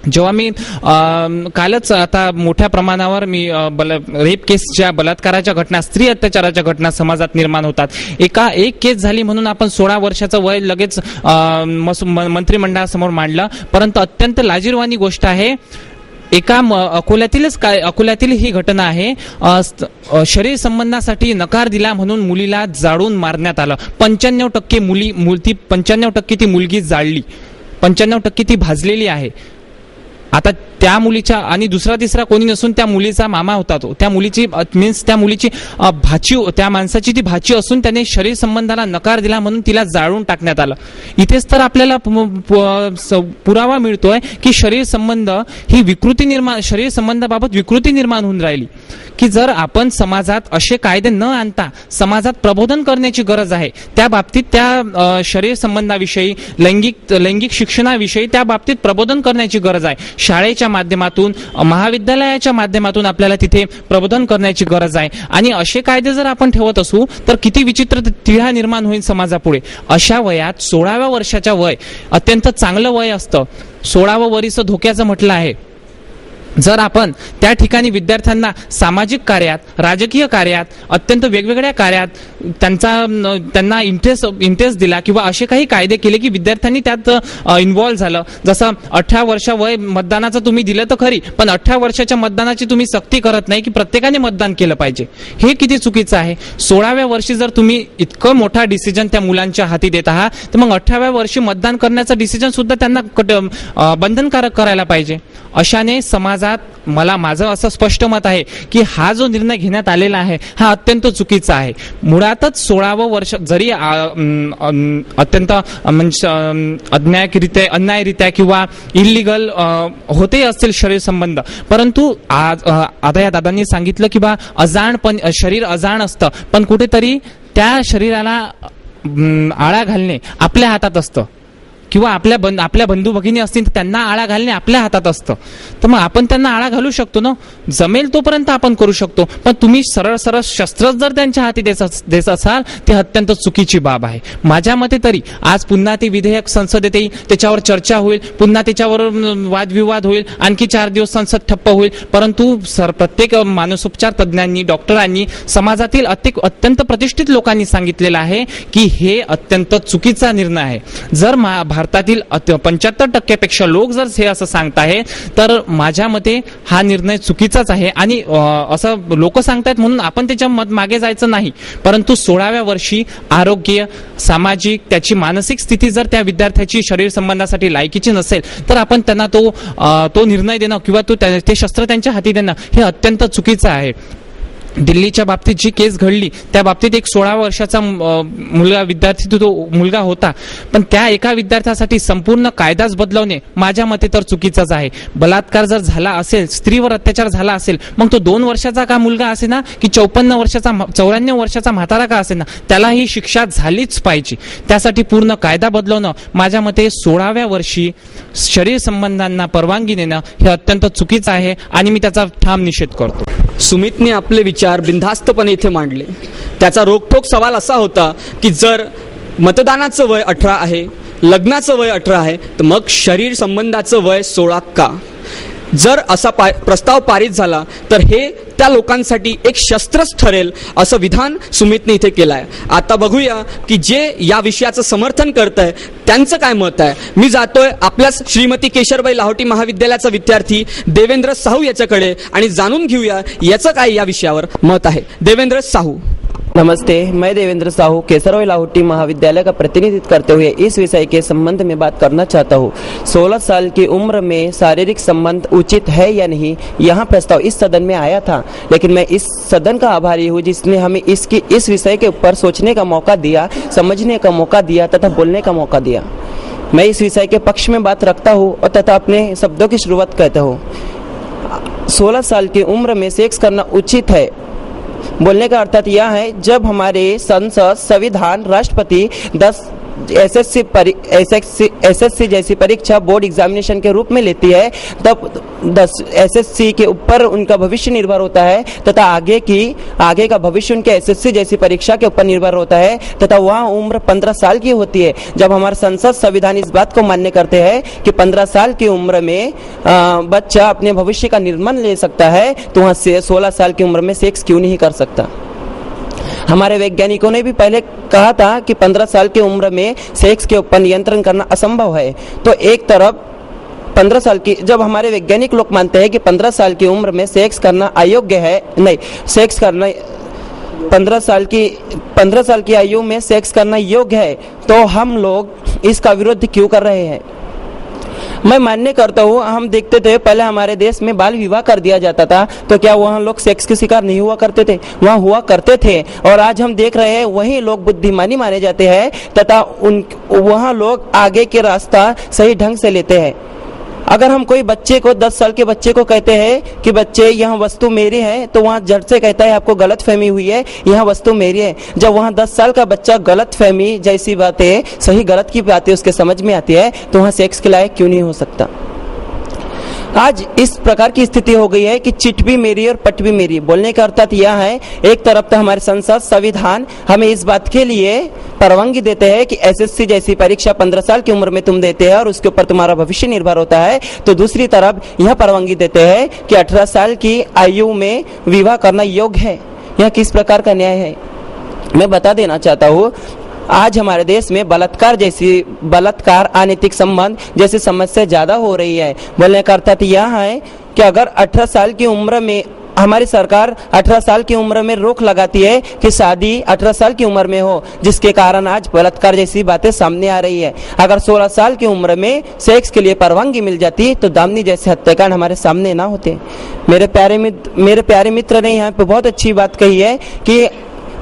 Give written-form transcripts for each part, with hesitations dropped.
जेव्हा मी कालच आता मोठ्या प्रमाणावर मी रेप केसच्या, बलात्काराच्या घटना, स्त्री अत्याचाराच्या घटना समाजात निर्माण होतात. एक केस झाली म्हणून आपण 16 वर्षाचं वय लगेच मंत्रिमंडळासमोर मांडलं. परंतु अत्यंत लाजिरवाणी गोष्ट आहे, एका अकोल्यातील ही घटना आहे. शरीर संबंधासाठी नकार दिला म्हणून मुलीला जाळून मारण्यात आलं. 95% ती मुलगी जाळली, 95% ती भाजलेली आहे. आता त्या मुलीच्या, आणि दुसरा तिसरा कोणी नसून त्या मुलीचा मामा होता तो, त्या मुलीची भाची, त्या माणसाची ती भाची असून त्याने शरीर संबंधाला नकार दिला म्हणून तिला जाळून टाकण्यात आलं. इथेच तर आपल्याला पुरावा मिळतोय की शरीर संबंधाबाबत विकृती निर्माण होऊन राहिली. की जर आपण समाजात असे कायदे न आणता समाजात प्रबोधन करण्याची गरज आहे. त्या बाबतीत त्या शरीर संबंधाविषयी, लैंगिक शिक्षणाविषयी त्या बाबतीत प्रबोधन करण्याची गरज आहे. शाळेच्या माध्यमातून, महाविद्यालयाच्या माध्यमातून आपल्याला तिथे प्रबोधन करण्याची गरज आहे. आणि असे कायदे जर आपण ठेवत असू तर किती विचित्र तिढा निर्माण होईल समाजापुढे. अशा वयात 16व्या वर्षाच्या वय अत्यंत चांगलं वय असतं. 16वं वर्ष धोक्याचं म्हटलं आहे. जर आपण त्या ठिकाणी विद्यार्थ्यांना सामाजिक कार्यात, राजकीय कार्यात, अत्यंत वेगवेगळ्या कार्यात त्यांना इंटरेस्ट दिला किंवा असे काही कायदे केले की विद्यार्थ्यांनी त्यात इन्व्हॉल्व्ह झालं. जसं 18 वर्ष वय मतदानाचं तुम्ही दिलं तर खरी, पण 18 वर्षाच्या मतदानाची तुम्ही सक्ती करत नाही की प्रत्येकाने मतदान केलं पाहिजे. हे किती चुकीचं आहे. 16व्या वर्षी जर तुम्ही इतकं मोठा डिसिजन त्या मुलांच्या हाती देत आहात तर मग 18व्या वर्षी मतदान करण्याचं डिसिजन सुद्धा त्यांना बंधनकारक करायला पाहिजे. अशाने समाजात माझं असं स्पष्ट मत आहे की हा जो निर्णय घेण्यात आलेला आहे हा अत्यंत चुकीचा आहे. मुळातच 16वं वर्ष जरी अत्यंत अन्यायरित्या किंवा इलिगल होते असतील शरीर संबंध, परंतु आता या दादांनी सांगितलं की अजाणपण, शरीर अजाण असतं, पण कुठेतरी त्या शरीराला आळा घालणे आपल्या हातात असतं. किंवा आपल्या बंधू भगिनी असतील तर त्यांना आळा घालणे आपल्या हातात असतं. तर मग आपण त्यांना आळा घालू शकतो ना, जमेल तोपर्यंत आपण करू शकतो. पण तुम्ही सरळ शस्त्र जर त्यांच्या हाती देत असाल ते अत्यंत चुकीची बाब आहे. माझ्या मते तरी आज पुन्हा ते विधेयक संसदेत येईल, त्याच्यावर चर्चा होईल, पुन्हा त्याच्यावर वादविवाद होईल, आणखी 4 दिवस संसद ठप्प होईल. परंतु प्रत्येक मानसोपचार तज्ज्ञांनी, डॉक्टरांनी, समाजातील अत्यंत प्रतिष्ठित लोकांनी सांगितलेलं आहे की हे अत्यंत चुकीचा निर्णय आहे. जर भारतातील 75% लोक जर हे असं सांगताय तर माझ्या मते हा निर्णय चुकीचाच आहे. आणि असं लोक सांगतायत म्हणून आपण त्याच्या मागे जायचं नाही. परंतु 16व्या वर्षी आरोग्य, सामाजिक, त्याची मानसिक स्थिती जर त्या विद्यार्थ्याची शरीर संबंधासाठी लायकीची नसेल तर आपण त्यांना तो निर्णय देणं किंवा ते शस्त्र त्यांच्या हाती देणं हे अत्यंत चुकीचं आहे. दिल्लीच्या बाबतीत जी केस घडली त्या बाबतीत एक 16 वर्षाचा विद्यार्थी तो मुलगा होता, पण त्या एका विद्यार्थ्यासाठी संपूर्ण कायदाच बदलवणे माझ्या मते तर चुकीचाच आहे. बलात्कार जर झाला असेल, स्त्रीवर अत्याचार झाला असेल, मग तो 2 वर्षाचा का मुलगा असे ना की 94 वर्षाचा म्हातारा का असे ना, त्याला ही शिक्षा झालीच पाहिजे. त्यासाठी पूर्ण कायदा बदलवणं माझ्या मते 16व्या वर्षी शरीर संबंधांना परवानगी देणं हे अत्यंत चुकीचं आहे आणि मी त्याचा ठाम निषेध करतो. सुमितने आपले विचार बिनधास्तपणे इथे मांडले. त्याचा रोखठोक सवाल असा होता की जर मतदानाचं वय 18 आहे, लग्नाचं वय 18 आहे, तर मग शरीर संबंधाचं वय 16 का? जर असा प्रस्ताव पारित झाला तर हे त्या लोकांसाठी एक शस्त्रच ठरेल असं विधान सुमितने इथे केलं आहे. आता बघूया की जे या विषयाचं समर्थन करत आहे त्यांचं काय मत आहे. मी जातोय आपल्याच श्रीमती केशरबाई लाहोटी महाविद्यालयाचा विद्यार्थी देवेंद्र साहू याच्याकडे आणि जाणून घेऊया याचं काय या विषयावर मत आहे. देवेंद्र साहू. नमस्ते, मैं देवेंद्र साहू केसरबाई लाहोटी महाविद्यालय का प्रतिनिधित्व करते हुए इस विषय के संबंध में बात करना चाहता हूँ. 16 साल की उम्र में शारीरिक संबंध उचित है या नहीं, यहाँ प्रस्ताव इस सदन में आया था, लेकिन मैं इस सदन का आभारी हूँ जिसने हमें इस विषय के ऊपर सोचने का मौका दिया, समझने का मौका दिया तथा बोलने का मौका दिया. मैं इस विषय के पक्ष में बात रखता हूँ और तथा अपने शब्दों की शुरुआत करता हूँ. 16 साल की उम्र में सेक्स करना उचित है बोलने का अर्थात यह है जब हमारे संसद, संविधान, राष्ट्रपति एसएससी जैसी परीक्षा बोर्ड एग्जामिनेशन के रूप में लेती है, तब एसएससी के ऊपर उनका भविष्य निर्भर होता है तथा आगे का भविष्य उनके एसएससी जैसी परीक्षा के ऊपर निर्भर होता है तथा वहाँ उम्र 15 साल की होती है। जब हमारा संसद संविधान इस बात को मान्य करते हैं कि 15 साल की उम्र में बच्चा अपने भविष्य का निर्माण ले सकता है, तो वहाँ 16 साल की उम्र में सेक्स क्यों नहीं कर सकता। हमारे वैज्ञानिकों ने भी पहले कहा था कि 15 साल की उम्र में सेक्स के ऊपर नियंत्रण करना असंभव है। तो एक तरफ 15 साल की, जब हमारे वैज्ञानिक लोग मानते हैं कि 15 साल की उम्र में सेक्स करना अयोग्य है, नहीं, सेक्स करना 15 साल की आयु में सेक्स करना योग्य है, तो हम लोग इसका विरोध क्यों कर रहे हैं। मैं मान्य करता हूँ, हम देखते थे पहले हमारे देश में बाल विवाह कर दिया जाता था, तो क्या वहाँ लोग सेक्स के शिकार नहीं हुआ करते थे? वहाँ हुआ करते थे। और आज हम देख रहे हैं वही लोग बुद्धिमानी माने जाते हैं तथा वहाँ लोग आगे के रास्ता सही ढंग से लेते हैं। अगर हम कोई बच्चे को 10 साल के बच्चे को कहते हैं कि बच्चे यह वस्तु मेरी है, तो वहाँ झट से कहता है आपको गलत फहमी हुई है, यह वस्तु मेरी है। जब वहाँ 10 साल का बच्चा गलत फहमी जैसी बातें, सही गलत की बातें उसके समझ में आती है, तो वहाँ सेक्स के लायक क्यों नहीं हो सकता। आज इस प्रकार की स्थिति हो गई है कि चिट भी मेरी और पट भी मेरी। बोलने का अर्थात यह है, एक तरफ तो हमारे संसद संविधान हमें इस बात के लिए परवानगी देते हैं कि एसएससी जैसी परीक्षा 15 साल की उम्र में तुम देते हैं और उसके ऊपर तुम्हारा भविष्य निर्भर होता है, तो दूसरी तरफ यह परवानगी देते हैं कि 18 साल की आयु में विवाह करना योग्य है। यह किस प्रकार का न्याय है? मैं बता देना चाहता हूँ, आज हमारे देश में बलात्कार अनैतिक संबंध जैसी समस्या ज्यादा हो रही है। बोलने का अर्थात यह है कि अगर 18 साल की उम्र में हमारी सरकार 18 साल की उम्र में रोक लगाती है कि शादी 18 साल की उम्र में हो, जिसके कारण आज बलात्कार जैसी बातें सामने आ रही है। अगर 16 साल की उम्र में सेक्स के लिए परवानगी मिल जाती तो दामिनी जैसे हत्याकांड हमारे सामने ना होते। मेरे प्यारे मित्र ने यहाँ पे बहुत अच्छी बात कही है कि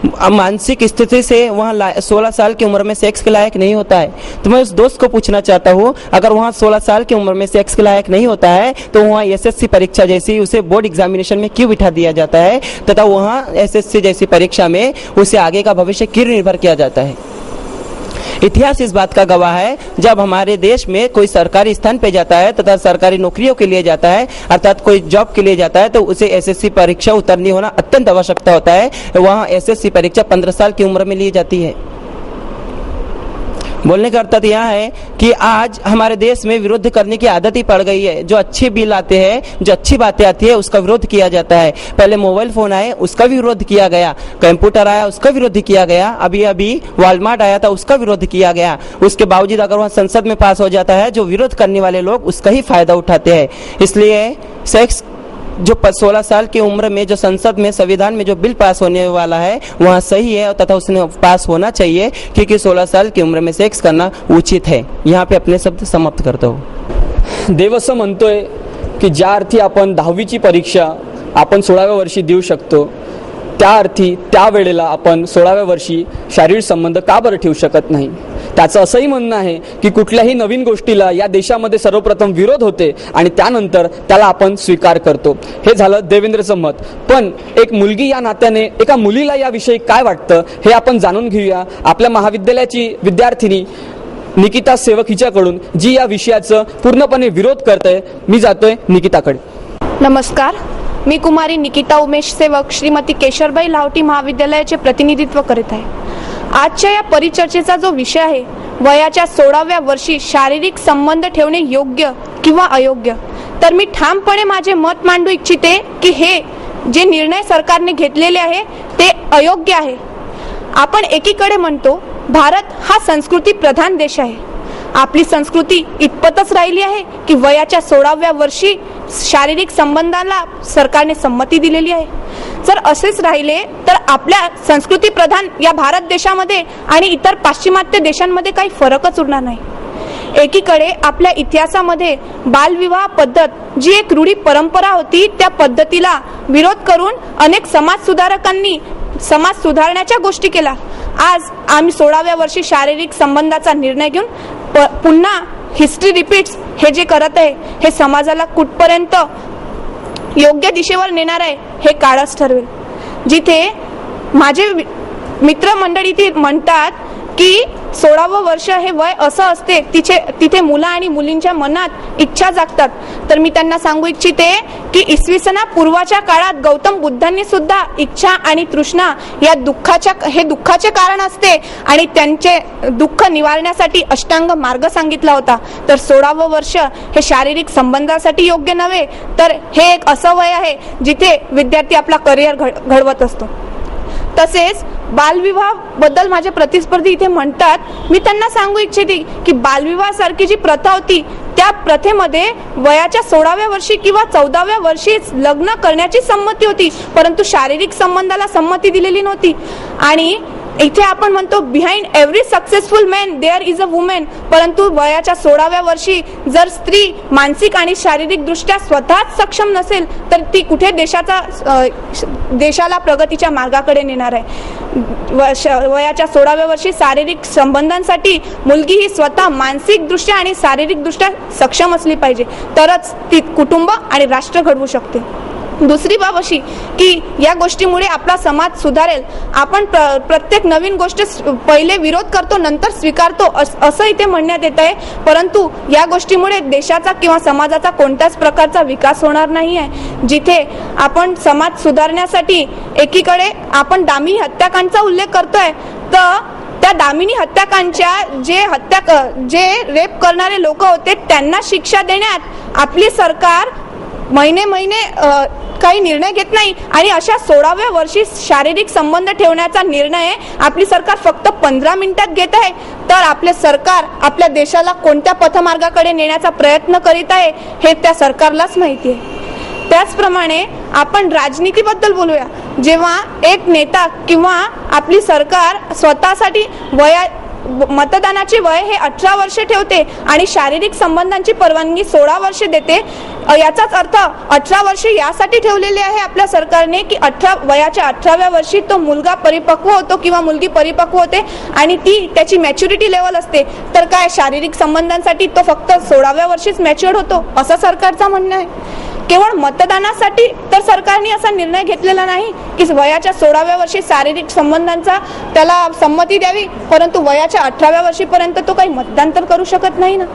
मानसिक स्थिति से वहाँ 16 साल की उम्र में सेक्स के लायक नहीं होता है। तो मैं उस दोस्त को पूछना चाहता हूँ, अगर वहाँ 16 साल की उम्र में सेक्स के लायक नहीं होता है, तो वहाँ एसएससी परीक्षा जैसी उसे बोर्ड एग्जामिनेशन में क्यों बिठा दिया जाता है तथा वहाँ एसएससी जैसी परीक्षा में उसे आगे का भविष्य क्यों निर्भर किया जाता है। इतिहास इस बात का गवाह है, जब हमारे देश में कोई सरकारी स्थान पे जाता है तथा सरकारी नौकरियों के लिए जाता है, अर्थात कोई जॉब के लिए जाता है, तो उसे एसएससी परीक्षा उतरनी होना अत्यंत आवश्यकता होता है। वहाँ एसएससी परीक्षा 15 साल की उम्र में ली जाती है। बोलने का अर्थ यह है कि आज हमारे देश में विरोध करने की आदत ही पड़ गई है। जो अच्छे बिल आते हैं, जो अच्छी बातें आती है, उसका विरोध किया जाता है। पहले मोबाइल फोन आए, उसका भी विरोध किया गया। कंप्यूटर आया, उसका विरोध किया गया। अभी वॉलमार्ट आया था, उसका विरोध किया गया। उसके बावजूद अगर वह संसद में पास हो जाता है, जो विरोध करने वाले लोग उसका ही फायदा उठाते हैं। इसलिए सेक्स जो 16 साल की उम्र में जो संसद में संविधान में जो बिल पास होने वाला है वहाँ सही है तथा उसने पास होना चाहिए, क्योंकि 16 साल की उम्र में सेक्स करना उचित है। यहाँ पे अपने शब्द समाप्त करता हूँ। देव असं म्हणतोय की ज्या अर्थी आपण 10वीची परीक्षा आपण 16व्या वर्षी देऊ शकतो, त्या अर्थी त्या वेळेला आपण 16व्या वर्षी शारीरिक संबंध का बरं ठेवू शकत नाही। त्याचं असंही म्हणणं आहे की कुठल्याही नवीन गोष्टीला या देशामध्ये सर्वप्रथम विरोध होते आणि त्यानंतर त्याला आपण स्वीकार करतो। हे झालं देवेंद्रचं मत। पण एक मुलगी या नात्याने एका मुलीला याविषयी काय वाटतं हे आपण जाणून घेऊया आपल्या महाविद्यालयाची विद्यार्थिनी निकिता सेवक हिच्याकडून, जी या विषयाचं पूर्णपणे विरोध करते। मी जातोय निकिताकडे। नमस्कार, मी कुमारी निकिता उमेश सेवक श्रीमती केशरबाई लाहोटी महाविद्यालयाचे प्रतिनिधित्व करीत आहे। आजच्या या परिचर्चेचा जो विषय आहे, वयाच्या 16व्या वर्षी शारीरिक संबंध ठेवणे योग्य किंवा अयोग्य, तर मी ठामपणे माझे मत मांडू इच्छिते की हे जे निर्णय सरकारने घेतलेले आहे ते अयोग्य आहे। आपण एकीकडे म्हणतो भारत हा संस्कृती प्रधान देश आहे। आपली संस्कृती इतपतच राहिली आहे की वयाच्या 16व्या वर्षी शारीरिक संबंधाला सरकारने संमती दिलेली आहे। जर असेच राहिले तर आपल्या संस्कृती प्रधान या भारत देशामध्ये आणि इतर पाश्चिमात्य देशांमध्ये काही फरकच उरणार नाही। एकीकडे आपल्या इतिहासामध्ये बालविवाह पद्धत जी एक रूढी परंपरा होती, त्या पद्धतीला विरोध करून अनेक समाज सुधारकांनी समाज सुधारण्याच्या गोष्टी केल्या। आज आम्ही 16व्या वर्षी शारीरिक संबंधाचा निर्णय घेऊन पुन्हा हिस्ट्री रिपीट्स हे जे करत आहे हे समाजाला कुठपर्यंत योग्य दिशेवर नेणार आहे हे काळच ठरवेल। जिथे माझे मित्रमंडळी म्हणतात की 16वं वर्ष हे वय असं असते तिथे मुलं आणि मुलींच्या मनात इच्छा जागतात. तर मी त्यांना सांगू इच्छिते की इसवीसनापूर्वाच्या काळात गौतम बुद्धांनी सुद्धा इच्छा आणि तृष्णा या दुःखाचे कारण असते आणि त्यांचे दुःख निवारण्यासाठी अष्टांग मार्ग सांगितला होता. तर 16वं वर्ष हे शारीरिक संबंधासाठी योग्य नव्हे, तर हे एक असं वय आहे जिथे विद्यार्थी आपला करिअर घडवत असतो. तसेच बालविवाह बद्दल माझे प्रतिस्पर्धी इथे म्हणतात, मी त्यांना सांगू इच्छिते की बालविवाह सारखी जी प्रथा होती त्या प्रथेमध्ये वयाच्या 16व्या वर्षी किंवा 14व्या वर्षीच लग्न करण्याची संमती होती, परंतु शारीरिक संबंधाला संमती दिलेली नव्हती. आणि इथे आपण म्हणतो behind every successful man there is a women, परंतु वयाच्या 16व्या वर्षी जर स्त्री मानसिक आणि शारीरिक दृष्ट्या स्वतःच सक्षम नसेल तर ती कुठे देशाला प्रगतीच्या मार्गाकडे नेणार आहे. वयाच्या 16व्या वर्षी शारीरिक संबंधांसाठी मुलगी ही स्वतः मानसिक दृष्ट्या आणि शारीरिक दृष्ट्या सक्षम असली पाहिजे, तरच ती कुटुंब आणि राष्ट्र घडवू शकते. दुसरी बाब अशी की या गोष्टीमुळे आपला समाज सुधारेल. आपण प्रत्येक नवीन गोष्ट पहिले विरोध करतो नंतर स्वीकारतो असं इथे म्हणण्यात येत आहे, परंतु या गोष्टीमुळे देशाचा किंवा समाजाचा कोणत्याच प्रकारचा विकास होणार नाही आहे. जिथे आपण समाज सुधारण्यासाठी एकीकडे आपण दामिनी हत्याकांडचा उल्लेख करतोय, तर त्या दामिनी हत्याकांडच्या जे रेप करणारे लोक होते त्यांना शिक्षा देण्यात आपली सरकार महिने काही निर्णय घेत नाही आणि अशा 16व्या वर्षी शारीरिक संबंध ठेवण्याचा निर्णय आपली सरकार फक्त 15 मिनिटात घेत आहे. तर आपले सरकार आपल्या देशाला कोणत्या पथमार्गाकडे नेण्याचा प्रयत्न करीत आहे हे त्या सरकारलाच माहिती आहे. त्याचप्रमाणे आपण राजनीतीबद्दल बोलूया. जेव्हा एक नेता किंवा आपली सरकार स्वतःसाठी मतदानाचे वय हे 18 वर्ष ठेवते आणि शारीरिक संबंधांची परवानगी 16 वर्ष देते, याचाच अर्थ 18 वर्ष यासाठी ठेवलेले आहे आपल्या सरकारने की वयाच्या 18व्या वर्षी तो मुलगा परिपक्व होतो किंवा मुलगी परिपक्व होते आणि त्याची मॅच्युरिटी लेवल असते. तर काय शारीरिक संबंधांसाठी तो फक्त 16व्या वर्षीच मॅच्युअर्ड होतो असं सरकारचं म्हणणं आहे. केवळ मतदानासाठी तर सरकारने असा निर्णय घेतलेला नाही की वयाच्या 16व्या वर्षी शारीरिक संबंधांचा त्याला संमती द्यावी, परंतु वयाच्या 18व्या वर्षीपर्यंत तो काही मतदान तर करू शकत नाही ना.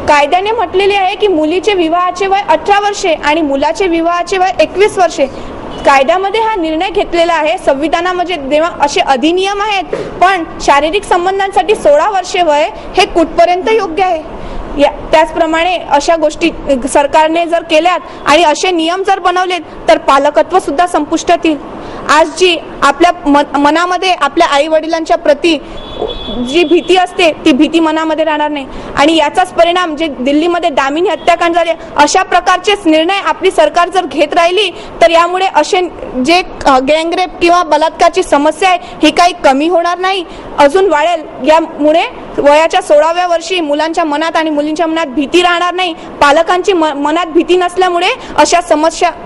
कायद्याने म्हटलेले आहे की मुलीचे विवाहाचे वय 18 वर्षे आणि मुलाचे विवाहाचे वय 21 वर्षे. कायद्यामध्ये हा निर्णय घेतलेला आहे. संविधानामध्ये जेव्हा असे अधिनियम आहेत, पण शारीरिक संबंधांसाठी 16 वर्षे वय हे कुठपर्यंत योग्य आहे. त्याचप्रमाणे अशा गोष्टी सरकारने जर केल्यात आणि असे नियम जर बनवलेत तर पालकत्व सुद्धा संपुष्टात येईल. आज जी आपल्या मनामध्ये आपल्या आई वडिलांच्या प्रती जी भीती असते ती भीती मनामध्ये राहणार नाही आणि याचाच परिणाम जे दिल्लीमध्ये दामिनी हत्याकांड झाले अशा प्रकारचेच निर्णय आपली सरकार जर घेत राहिली तर यामुळे असे जे गँगरेप किंवा बलात्काराची समस्या आहे ही काही कमी होणार नाही, अजून वाढेल. यामुळे वयाच्या 16व्या वर्षी मुलांच्या मनात आणि मुलींच्या मनात भीती राहणार नाही. पालकांची मनात भीती नसल्यामुळे अशा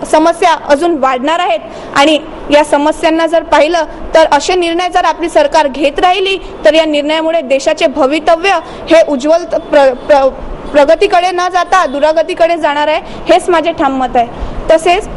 समस्या अजून वाढणार आहेत आणि या समस्यांना जर पाहिलं तर असे निर्णय जर आपली सरकार घेत राहिली तर या निर्णयामुळे देशाचे भवितव्य हे उज्ज्वल प्रगतीकडे न जाता दुरागतीकडे जाणार आहे, हेच माझे ठाम मत आहे. तसेच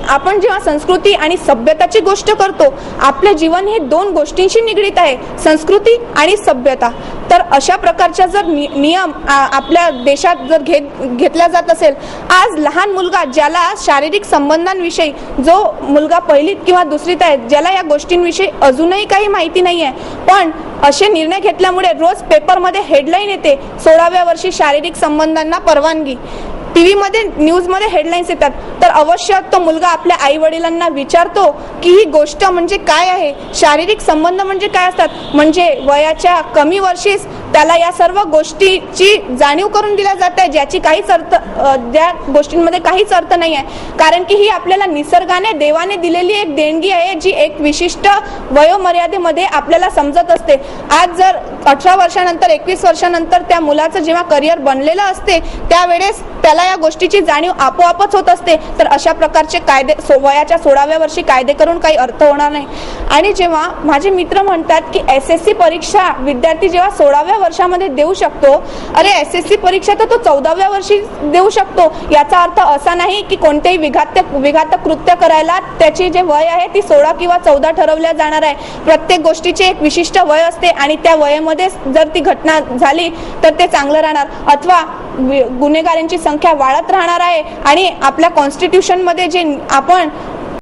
आपण जेव्हा संस्कृती आणि सभ्यताची गोष्ट करतो, आपले जीवन हे 2 गोष्टींशी निगडीत आहे, संस्कृती आणि सभ्यता. तर अशा प्रकारच्या जर नियम आपल्या देशात जर घेतला जात असेल, आज लहान मुलगा ज्याला शारीरिक संबंधांविषयी जो मुलगा 1लीत किंवा 2रीत आहे, ज्याला या गोष्टींविषयी अजूनही काही माहिती नाही आहे, पण असे निर्णय घेतल्यामुळे रोज पेपरमध्ये हेडलाईन येते 16व्या वर्षी शारीरिक संबंधांना परवानगी. टीव्हीमध्ये न्यूजमध्ये हेडलाईन्स येतात, तर अवश्य तो मुलगा आपल्या आई वडिलांना विचारतो की ही गोष्ट म्हणजे काय आहे, शारीरिक संबंध म्हणजे काय असतात. म्हणजे वयाच्या कमी वर्षीच त्याला या सर्व गोष्टीची जाणीव करून दिल्या जात आहे, ज्याची काहीच अर्थ ज्या गोष्टींमध्ये काहीच अर्थ नाही आहे. कारण की ही आपल्याला निसर्गाने देवाने दिलेली एक देणगी आहे जी एक विशिष्ट वयोमर्यादेमध्ये आपल्याला समजत असते. आज जर 18 वर्षानंतर 21 वर्षानंतर त्या मुलाचं जेव्हा करिअर बनलेलं असते त्यावेळेस त्याला या गोष्टीची जाणीव आपोआपच होत असते. तर अशा प्रकारचे कायदे वयाच्या 16व्या वर्षी कायदे करून काही अर्थ होणार नाही. आणि जेव्हा माझे मित्र म्हणतात की SSC परीक्षा विद्यार्थी जेव्हा 16व्या वर्षामध्ये देऊ शकतो. अरे SSC परीक्षा तर तो 14व्या वर्षी देऊ शकतो. याचा अर्थ असा नाही की कोणतेही विघातक कृत्य करायला त्याची जे वय आहे ती 16 किंवा 14 ठरवल्या जाणार आहे. प्रत्येक गोष्टीचे एक विशिष्ट वय असते आणि त्या वयामध्ये जर ती घटना झाली तर ते चांगलं राहणार, अथवा गुन्हेगारांची संख्या वाढत राहणार आहे. आणि आपल्या कॉन्स्टिट्यूशन मध्ये जे आपण